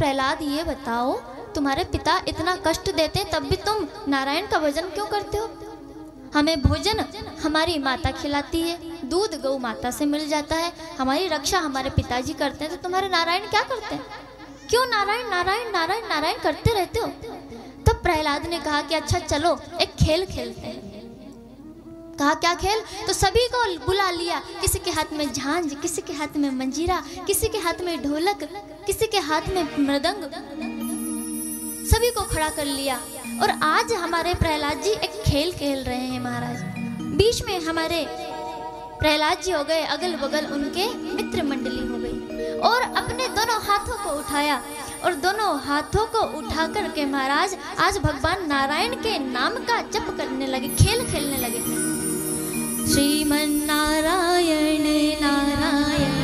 प्रहलाद ये बताओ, तुम्हारे पिता इतना कष्ट देते हैं तब भी तुम नारायण का भजन क्यों करते हो? हमें भोजन हमारी माता खिलाती है, दूध गौ माता से मिल जाता है, हमारी रक्षा हमारे पिताजी करते हैं, तो तुम्हारे नारायण क्या करते हैं? क्यों नारायण नारायण नारायण नारायण करते रहते हो? तब प्रहलाद ने कहा कि अच्छा चलो एक खेल खेलते हैं। कहा क्या खेल? तो सभी को बुला लिया, किसी के हाथ में झांझ, किसी के हाथ में मंजीरा, किसी के हाथ में ढोलक, किसी के हाथ में मृदंग, सभी को खड़ा कर लिया। और आज हमारे प्रहलाद जी एक खेल खेल रहे हैं महाराज। बीच में हमारे प्रहलाद जी हो गए, अगल बगल उनके मित्र मंडली हो गई, और अपने दोनों हाथों को उठाया और दोनों हाथों को उठा कर के महाराज आज भगवान नारायण के नाम का जप करने लगे, खेल खेलने लगे। श्रीमन नारायण नारायण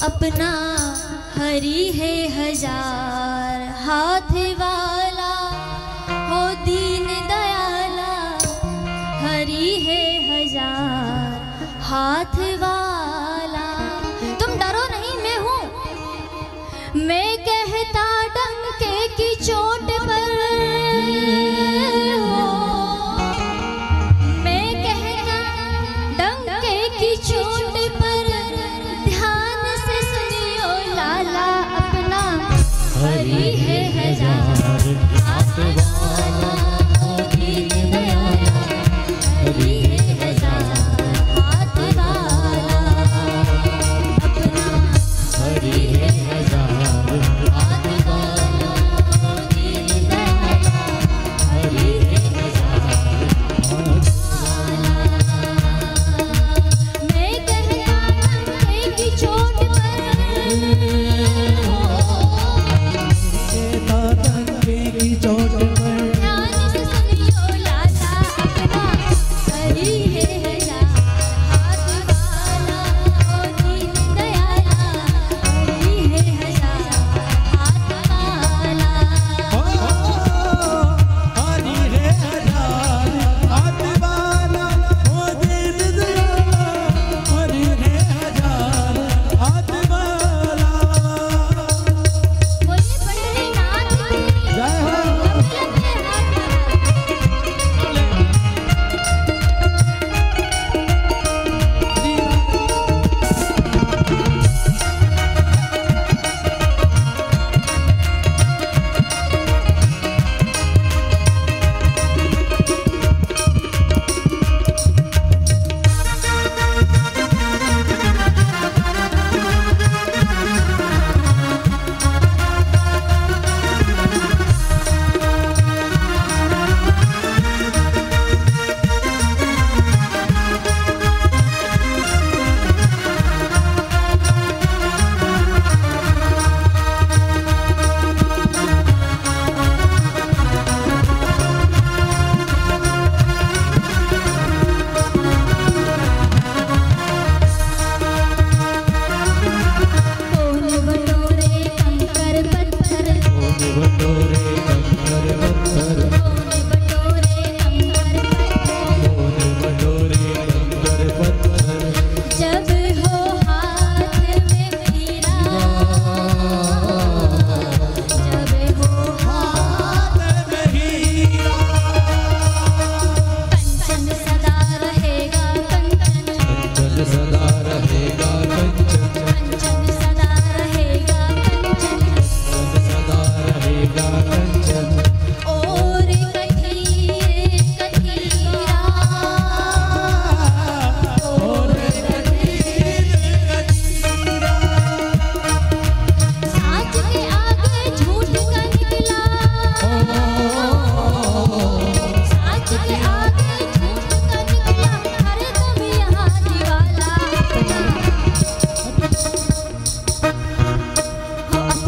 अपना हरि है हजार हाथ वाला, हो दीन दयाला, हरि है हजार हाथ वाला। तुम डरो नहीं, मैं हूँ। मैं कहता डंके की चोट पर हो, मैं कहता डंके की चोट पर हरि है हजार हाथ वाला, दीन दयाला, हरि है हजार हाथ वाला, अपना हरि है हजार हाथ वाला, दीन दयाला, हरि है हजार हाथ वाला। मैं कहता डंके की चोट पर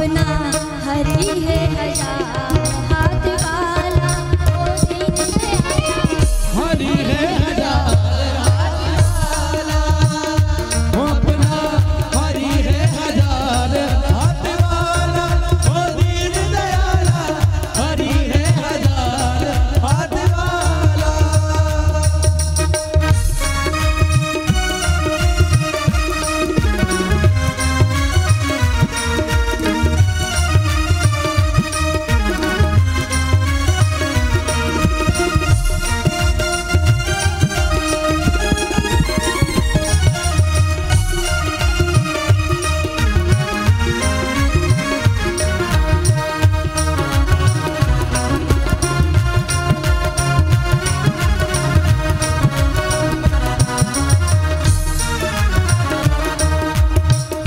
अपना हरि है हजार हाथ वाला वो दीन दयाला। हरि है हजार हाथ वाला, वो अपना हरि है हजार हाथ वाला, वो दीन दयाला, हरि है हजार हाथ वाला।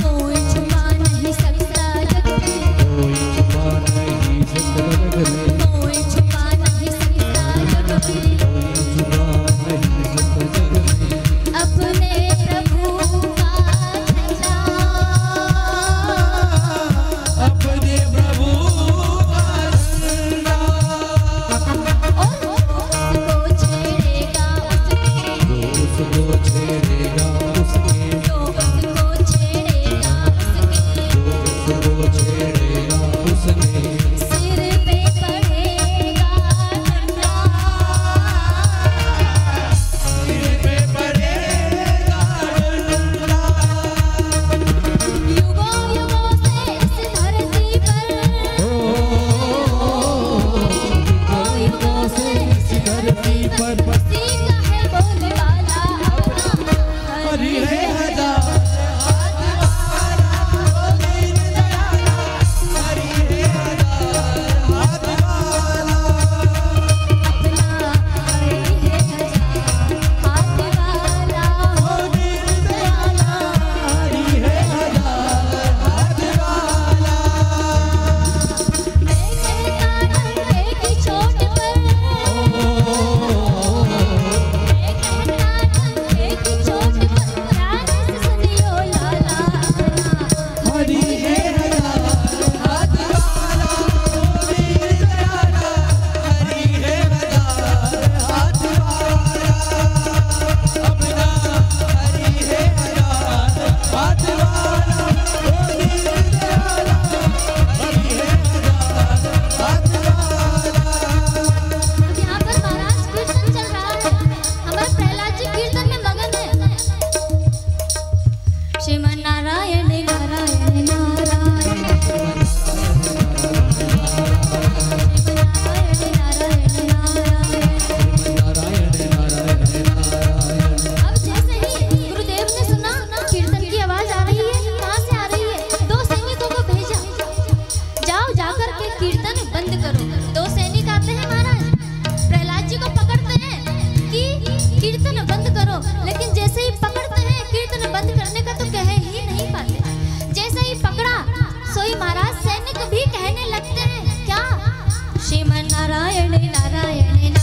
कोई छुपा नहीं सकता जग में, कोई छुपा नहीं सकता जग में, कोई छुपा नहीं सकता जग में, कोई छुपा नहीं सकता जग में, अपने प्रभु का झंडा। अपने प्रभु का झंडा। और उसको छेड़ेगा उसके, उसको छेड़ेगा उसके, जो उसको छेड़ेगा उसके, उसको छेड़ेगा उसके, सिर पे पड़ेगा डंडा। सिर पे पड़ेगा डंडा। युगों युगों से इस धरती पर, युगों से इस धरती पर उसी का है बोलने वाला अपना हरि है हजार हाथ वाला, वो दीन दयाला, हरि है हजार हाथ वाला। अपना हरि है हजार हाथ वाला वो दीन दयाला, हरि है हजार हाथ वाला। मैं कहता डंके की चोट पर, मैं कहता डंके की चोट पर, ध्यान से सुनियो लाला अपना हरि है हजार हाथ वाला, वो दीन दयाला, हरि है हजार हाथ वाला। अपना हरि है हजार हाथ वाला, वो दीन दयाला, हरि है हजार हाथ वाला। अब यहाँ पर महाराज कीर्तन चल रहा है, हमारे प्रहलाद जी कीर्तन में मगन है। श्रीमन नारायण नारायण नारायण, नारायण नारायण नारायण। अब जैसे ही गुरुदेव ने सुना कीर्तन की आवाज आ रही है, कहाँ से आ रही है, दो सैनिकों को भेजा, जाओ जाकर के कीर्तन बंद करो। दो सैनिक आते हैं महाराज, प्रहलाद जी को पकड़ते हैं कि कीर्तन बंद करो, लेकिन जैसे ही पकड़ते हैं कीर्तन बंद करने का तो कह ही नहीं पाते। जैसे ही पकड़ा सोई महाराज सैनिक भी कहने लगते हैं क्या, श्रीमन नारायण नारायण नारायण,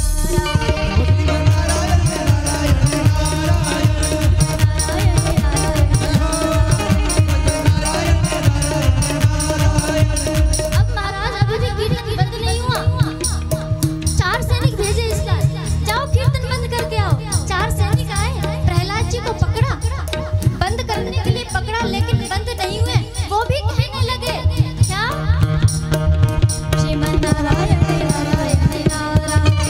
अब महाराज अभी भी कीर्तन बंद नहीं हुआ। चार सैनिक भेजे इसका, जाओ कीर्तन बंद करके आओ। चार सैनिक आए, प्रहलाद जी को पकड़ा, बंद करने के लिए पकड़ा, लेकिन बंद नहीं हुए। वो भी कहने लगे क्या, श्रीमन नारायण नारायण नारायण,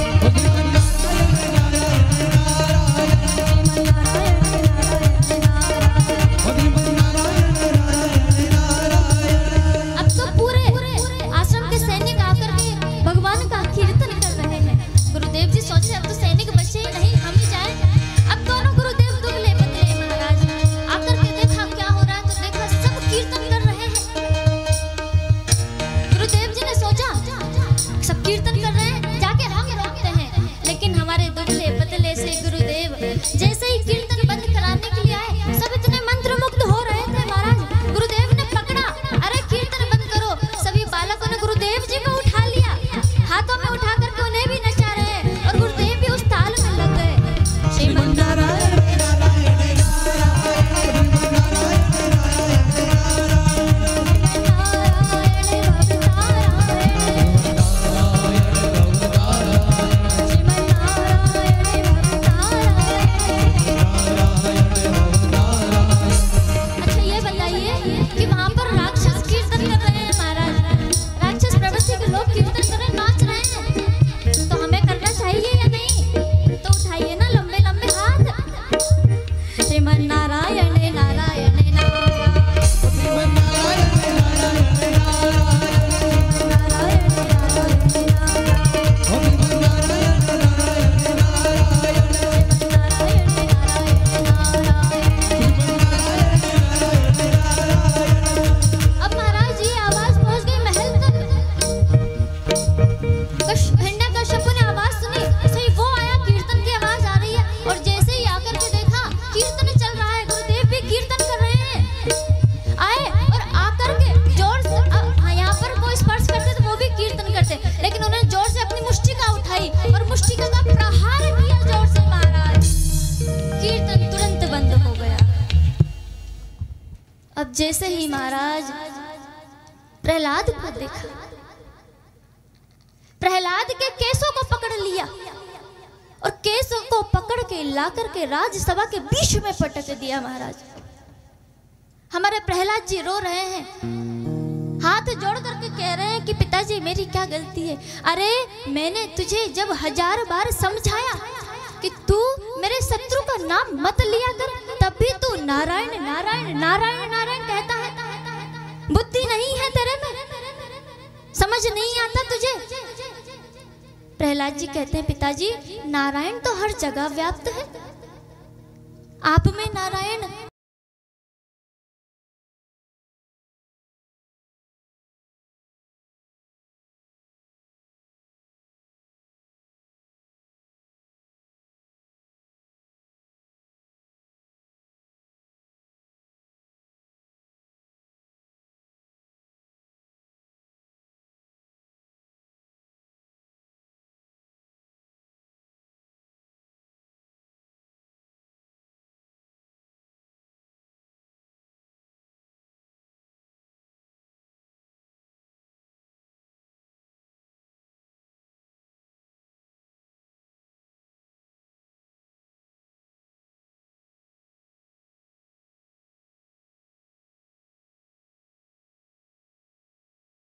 जैसे ही महाराज प्रहलाद को देखा, प्रहलाद के केसों को पकड़ लिया और केसों को पकड़ के ला करके राजसभा के बीच में पटक दिया। महाराज, हमारे प्रहलाद जी रो रहे हैं, हाथ जोड़ करके कह रहे हैं कि पिताजी मेरी क्या गलती है? अरे मैंने तुझे जब 1000 बार समझाया कि तू मेरे शत्रु का नाम मत लिया कर, तब भी तू नारायण नारायण नारायण नारायण कहता है। बुद्धि नहीं है तेरे में, समझ नहीं आता तुझे। प्रहलाद जी कहते हैं पिताजी नारायण तो हर जगह व्याप्त है, आप में नारायण।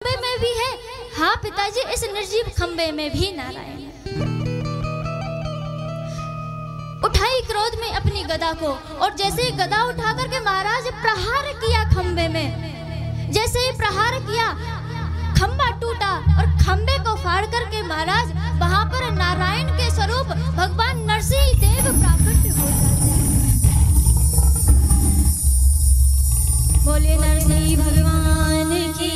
में भी है। हाँ पिताजी, इस निर्जीव खंबे में भी नारायण है। उठाई क्रोध में अपनी गदा को और जैसे ही गदा उठा करके महाराज प्रहार किया खंबे में। जैसे ही प्रहार किया खंबा टूटा और खंबे को फाड़ करके महाराज वहां पर नारायण के स्वरूप भगवान नरसिंह देव प्राकट हो जाते हैं। बोले नरसिंह भगवान की।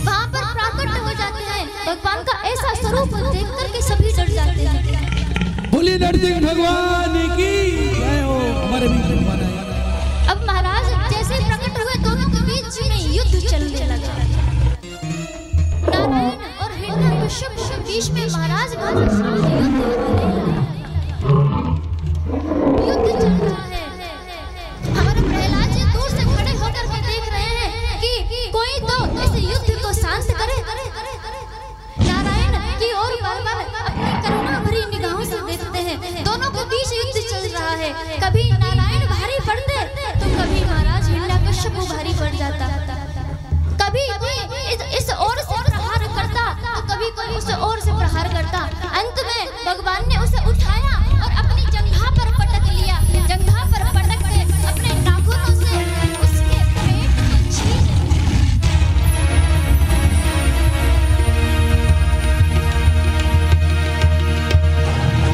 वहां पर प्राकट हो जाते हैं। भगवान का ऐसा स्वरूप देख करके सभी डर जाते हैं। बोले नरसिंह भगवान की जय हो। हमारे भी भगवान आए। अब महाराज जैसे प्रकट हुए दोनों के बीच में युद्ध चलने लगा। नारायण और हिरण्यकश्यप के बीच में महाराज युद्ध चल रहा है। हमारे प्रहलाद जी दूर से खड़े होकर के देख रहे हैं कि कोई तो इस युद्ध को शांत करे। नारायण की ओर बार-बार अपनी करुणा भरी निगाहों से देखते हैं। दोनों के बीच युद्ध चल रहा है। कभी नारायण भारी पड़ते तो कभी महाराज हिरण्यकश्यप भारी पड़ जाता। कभी कोई इस ओर से प्रहार करता तो कभी कोई उस ओर से प्रहार करता। अंत में भगवान ने उसे उठाया और अपनी जंघा पर पटक लिया। जंघा पर पटक के अपने नाखूनों से उसके पेट को छीन।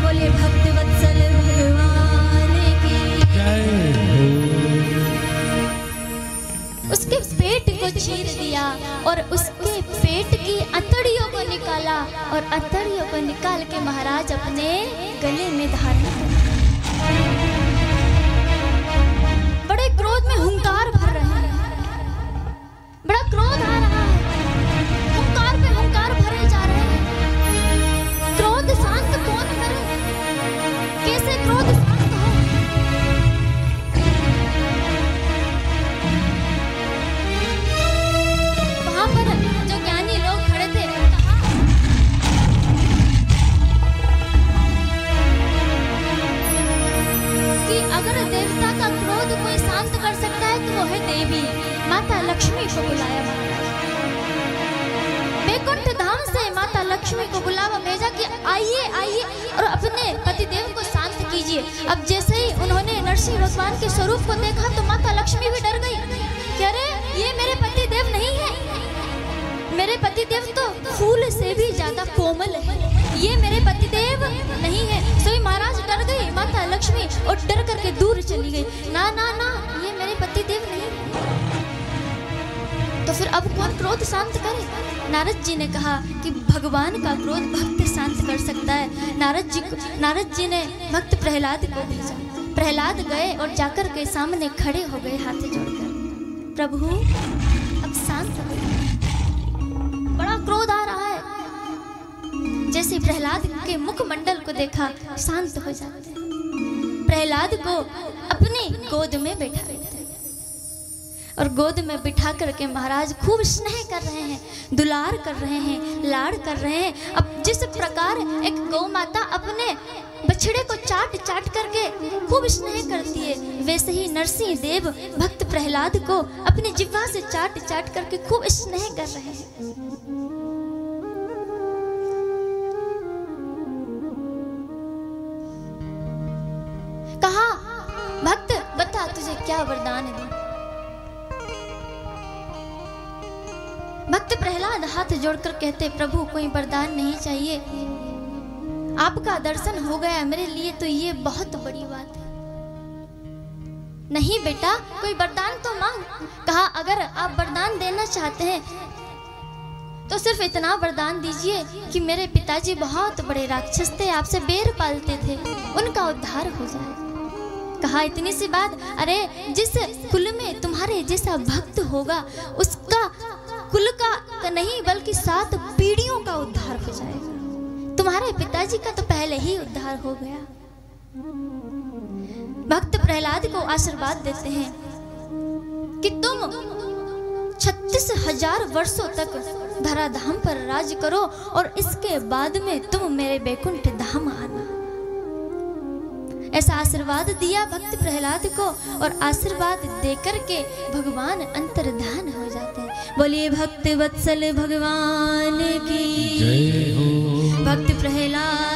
बोले भक्त वत्सल भगवान की जय हो। उसके पेट को चीर दिया और उसके पेट की अंतड़ियों को निकाला और अंतड़ियों को निकाल के महाराज अपने गले में धारण किया। बड़े क्रोध में हुंकार भर रहे हैं। बड़ा क्रोध आ रहा है। हुंकार पे हुंकार भरे जा रहे हैं। क्रोध शांत कौन करे? कैसे क्रोध शांत हो? वहां पर जो ज्ञानी लोग खड़े थे कि अगर देवता का क्रोध कोई शांत कर सकता है तो वो है देवी माता लक्ष्मी को बुलाया। वैकुंठ धाम से माता लक्ष्मी को बुलावा भेजा कि आइए आइए और अपने पतिदेव को शांत कीजिए। अब जैसे ही उन्होंने नरसिंह भगवान के स्वरूप को देखा तो माता लक्ष्मी भी डर गई कि अरे ये मेरे पतिदेव नहीं है। मेरे पतिदेव तो फूल से भी ज्यादा कोमल है। ये मेरे पतिदेव नहीं है। सोई महाराज डर गई माता लक्ष्मी और डर करके दूर चली गई। ना ना ना, ये मेरे पतिदेव नहीं। तो फिर अब कौन क्रोध शांत करे? नारद जी ने कहा कि भगवान का क्रोध भक्त शांत कर सकता है। नारद जी ने भक्त प्रहलाद को भेजा। प्रहलाद गए और जाकर के सामने खड़े हो गए हाथ जोड़कर। प्रभु अब शांत हो गए। बड़ा क्रोध आ रहा है। जैसे प्रहलाद के मुखमंडल को देखा शांत हो जाते। प्रहलाद को अपनी गोद में बैठा देते। और गोद में बिठा करके महाराज खूब स्नेह कर रहे हैं, दुलार कर रहे हैं, लाड़ कर रहे हैं। अब जिस प्रकार एक गौ माता अपने बछड़े को चाट चाट करके खूब स्नेह करती है, वैसे ही नरसिंह देव भक्त प्रहलाद को अपनी जिह्वा से चाट चाट करके खूब स्नेह कर रहे हैं। कहा, भक्त बता तुझे क्या वरदान दूं। भक्त प्रहलाद हाथ जोड़कर कहते, प्रभु कोई वरदान नहीं चाहिए, आपका दर्शन हो गया मेरे लिए तो ये बहुत बड़ी बात है। नहीं बेटा, कोई वरदान तो मांग। कहा, अगर आप वरदान देना चाहते हैं तो सिर्फ इतना वरदान दीजिए कि मेरे पिताजी बहुत बड़े राक्षस थे, आपसे बैर पालते थे, उनका उद्धार हो जाए। कहा, इतनी सी बात? अरे जिस कुल में तुम्हारे जैसा भक्त होगा उसका कुल का नहीं बल्कि 7 पीढ़ियों का उद्धार हो जाएगा। तुम्हारे पिताजी का तो पहले ही उद्धार हो गया। भक्त प्रहलाद को आशीर्वाद देते हैं कि तुम 36,000 वर्षों तक धराधाम पर राज करो और इसके बाद में तुम मेरे बैकुंठ धाम आना। ऐसा आशीर्वाद दिया भक्त प्रहलाद को, और आशीर्वाद देकर के भगवान अंतर्धान हो जाते हैं। बोलिए भक्त वत्सल भगवान की जय हो। भक्त प्रहलाद